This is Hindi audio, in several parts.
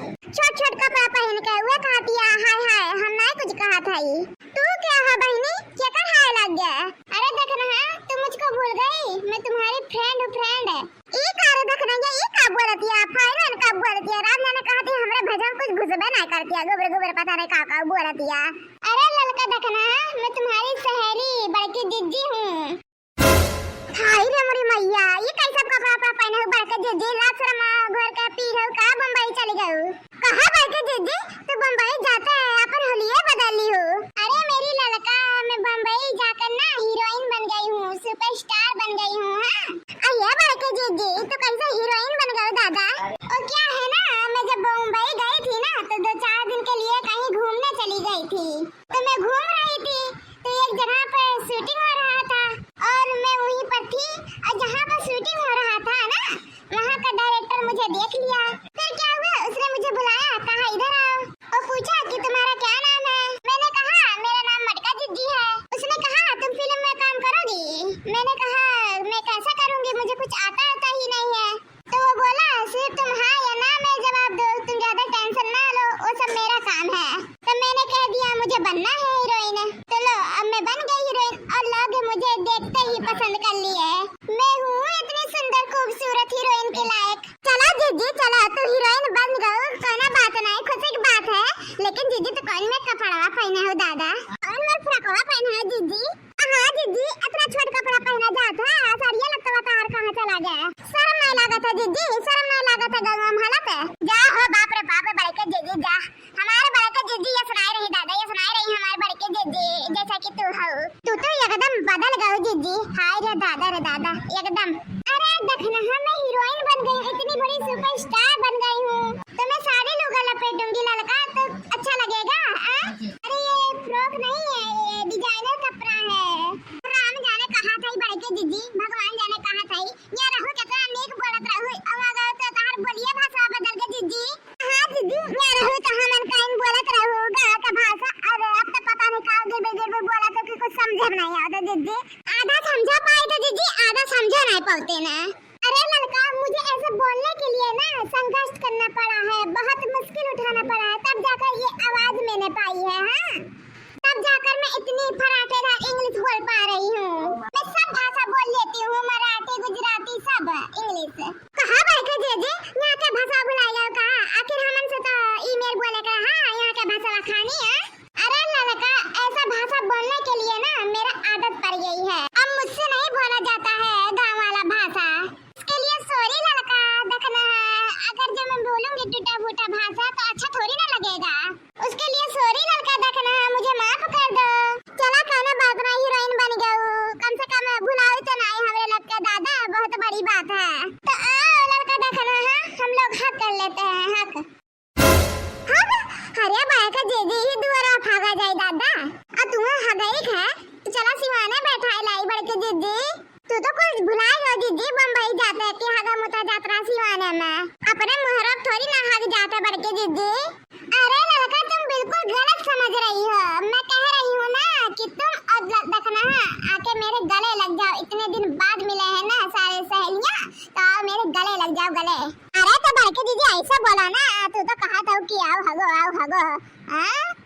छोट छोट कपड़ा पहन के वे कहती है हाय हाय, हम नहीं कुछ कहा था ही। तू क्या है बहनी, क्या कर हाय लग गया? अरे देख ना तू मुझको भूल गई, मैं तुम्हारी फ्रेंड हूँ फ्रेंड। ये कार देख ना ये का बोलती है, फाइनल का बोलती है। रात ने कहा थी हमरे भजन कुछ घुसबे नहीं करती है, गोबर गोबर पता नहीं का बोलती है। अरे ललका देखना मैं तुम्हारी सहेली बड़की जिज्जी हूँ। हाय रे मोरी मैया, ये कैसा कपड़ा पहने हो बड़के जिज्जी? रात शर्मा घर का पीर हो का बम्बई चली गई? कहाँ बड़के जिज्जी तू बम्बई जाते है अपन होलिये बदल ली हो? अरे मेरी ललका मैं बम्बई जाकर ना हीरोइन बन गई हूँ, सुपरस्टार बन गई हूँ। हाँ अये बड़के जिज्जी तो कैसे हीरोइन बन गई दादा? और क्या है ना मैं जब बम्बई गई थी ना तो 2-4 दिन के लिए कहीं घूमने चली गई थी। तो मैं घूम रही थी तो एक जगह पर शूटिंग हो रहा था और मैं वहीं पर थी। और जहाँ पर शूटिंग हो रहा था ना वहाँ का डायरेक्टर मुझे देख लिया। फिर क्या हुआ, उसने मुझे बुलाया, कहा इधर आओ और पूछा कि तुम्हारा क्या नाम है? मैंने कहा मेरा नाम मटका जिज्जी है। उसने कहा तुम फिल्म में काम करोगी? मैंने कहा मैं कैसा करूँगी, मुझे कुछ आता ही नहीं है। तो वो बोला सिर्फ तुम हाँ या ना में जवाब दो, तुम ज्यादा टेंशन ना लो, वो सब मेरा काम है। तो मैंने कह दिया मुझे बनना है हीरोइन। तो लो अब मैं बन गई हीरोइन और लोग मुझे देखते ही पसंद कर लिए। मैं हूँ इतनी सुंदर खूबसूरत हीरोइन के लायक। चला जिज्जी चला, तू हीरोइन बन गई, कोई बात नहीं, खुशी की बात है। लेकिन जिज्जी तो कौन में कपड़ा पहने हो दादा? कौन में फ्रॉक पहने हो जिज्जी? हाँ जिज्जी इतना छोटा कपड़ा पहना जाता है, साड़ियाँ लगता हुआ तार कहाँ चला गया? शर्म नहीं लगा था जिज्जी, शर्म नहीं लगा था गाँव में हालत है? जा हो बाप रे बाप बड़के जिज्जी जा, हमारे बड़के जिज्जी ये सुनाई रही दादा, ये सुनाई रही हमारे बड़के जिज्जी जैसा कि तू हो। तू तो एकदम बदल गई जिज्जी, हाय रे दादा एकदम। अरे देखना मैं हीरोइन बन गई, इतनी बड़ी सुपरस्टार बन गई हूँ तो मैं सारे लोग लपेटूंगी ललका, तो अच्छा लगेगा। अरे ये फ्रॉक नहीं है, ये डिजाइनर कपड़ा है। राम जाने कहा था बड़के जिज्जी, भगवान जाने कहा था ये रहो कितना नेक बोलत रहू, अब तो तार बोलिए भाषा बदल के जिज्जी। हाँ जिज्जी मैं रहू तो हम काइन बोलत रहू गाँव का भाषा। अरे अब तो पता नहीं का गिरबे बोला तो कि कुछ समझ नहीं आता जिज्जी। आधा समझा पाए तो जिज्जी आधा समझा नहीं पाते ना। अरे लड़का मुझे ऐसे बोलने के लिए ना संघर्ष करना पड़ा है, बहुत मुश्किल उठाना पड़ा है, तब जाकर ये आवाज मैंने पाई है। हाँ तब जाकर मैं इतनी फराटेदार इंग्लिश बोल पा रही हूँ। मैं सब भाषा बोल लेती हूँ, मराठी गुजराती सब इंग्लिश। कहाँ बैठे जीजी यहाँ के भाषा बुलाएगा कहा? आखिर हमन से तो ईमेल बोले का हाँ यहाँ के भाषा खानी है। अरे लड़का ऐसा भाषा बोलने के लिए ना मेरा आदत पड़ गई है, अब मुझसे नहीं बोला जाता है गाँव वाला भाषा। इसके लिए सॉरी लड़का, देखना अगर जब मैं बोलूंगी टूटा फूटा भाषा तो अच्छा थोड़ी ना लगेगा। उसके लिए सॉरी लड़का, देखना मुझे माफ कर दो। चला कहना बात में हीरोइन बन गई, कम से कम भुलाओ तो नहीं हमरे लग के दादा, बहुत बड़ी बात है। तो आओ लड़का देखना हम लोग हक कर लेते हैं, हक। अरे बायका जीजी ही दुआरा भागा जाए दादा, अब तू हगई है तो चला सिवाने बैठा है लाई बड़के जीजी। तू तो कुछ भुला गया जीजी, बम्बई जाते कि हगा मुता जात्रा सिवाने में अपने मुहर्रम थोड़ी ना हग जाते बड़के जीजी। अरे लड़का तुम बिल्कुल गलत समझ रही हो, मैं कह रही हूँ ना कि तुम अब देखना आके मेरे गले लग जाओ, इतने दिन बाद मिले हैं ना सारे सहेलियाँ, तो मेरे गले लग जाओ गले। अरे तो बड़के दीदी ऐसा बोला ना, तू तो कहा था कि आओ हगो।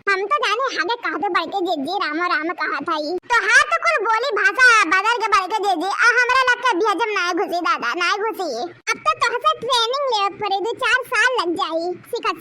हम तो जाने हगे कहा तो बड़के दीदी राम कहा था ही। तो हाँ तो कुल बोली भाषा बदल के बड़के दीदी हमारे लग के भेजम ना घुसी दादा, ना घुसी। अब तो तुमसे ट्रेनिंग ले पड़े, 2-4 साल लग जाई सिखा।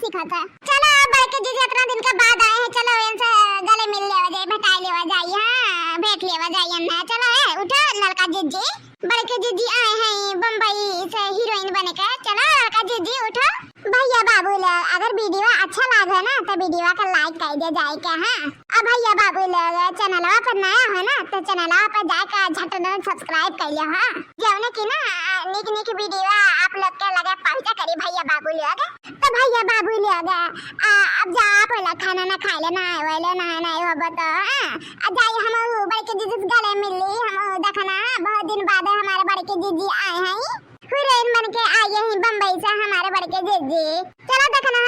चलो बड़के दीदी इतना दिन के बाद आए हैं, चलो इनसे गले मिल लेवा जाए, भेटाई लेवा जाए, हाँ भेंट लेवा जाए ना। चलो उठो लड़का जीजी, बड़के जीजी आए हैं बम्बई से हीरोइन बने के। चलो लड़का जीजी उठो। भैया बाबू लोग अगर वीडियो अच्छा लगे ना तो वीडियो का लाइक कर दे जाए के। हाँ अब भैया बाबू लोग चैनल पर नया है ना तो चैनल पर जाकर झटन सब्सक्राइब कर लियो। हाँ जौने की ना निक वीडियो आप लोग के लगे पहुंचा करी भैया बाबू लोग। तो भैया बाबू लोग अब जा आप लोग खाना ना खाए लेना वाले ना हो बता। अब जाइए हम बड़के जीजी गले मिली, हम देखना बहुत दिन बाद हमारे बड़के जीजी आए हैं हीरोइन बन के, आए हैं बम्बई से हमारे बड़के जीजी। चलो देखना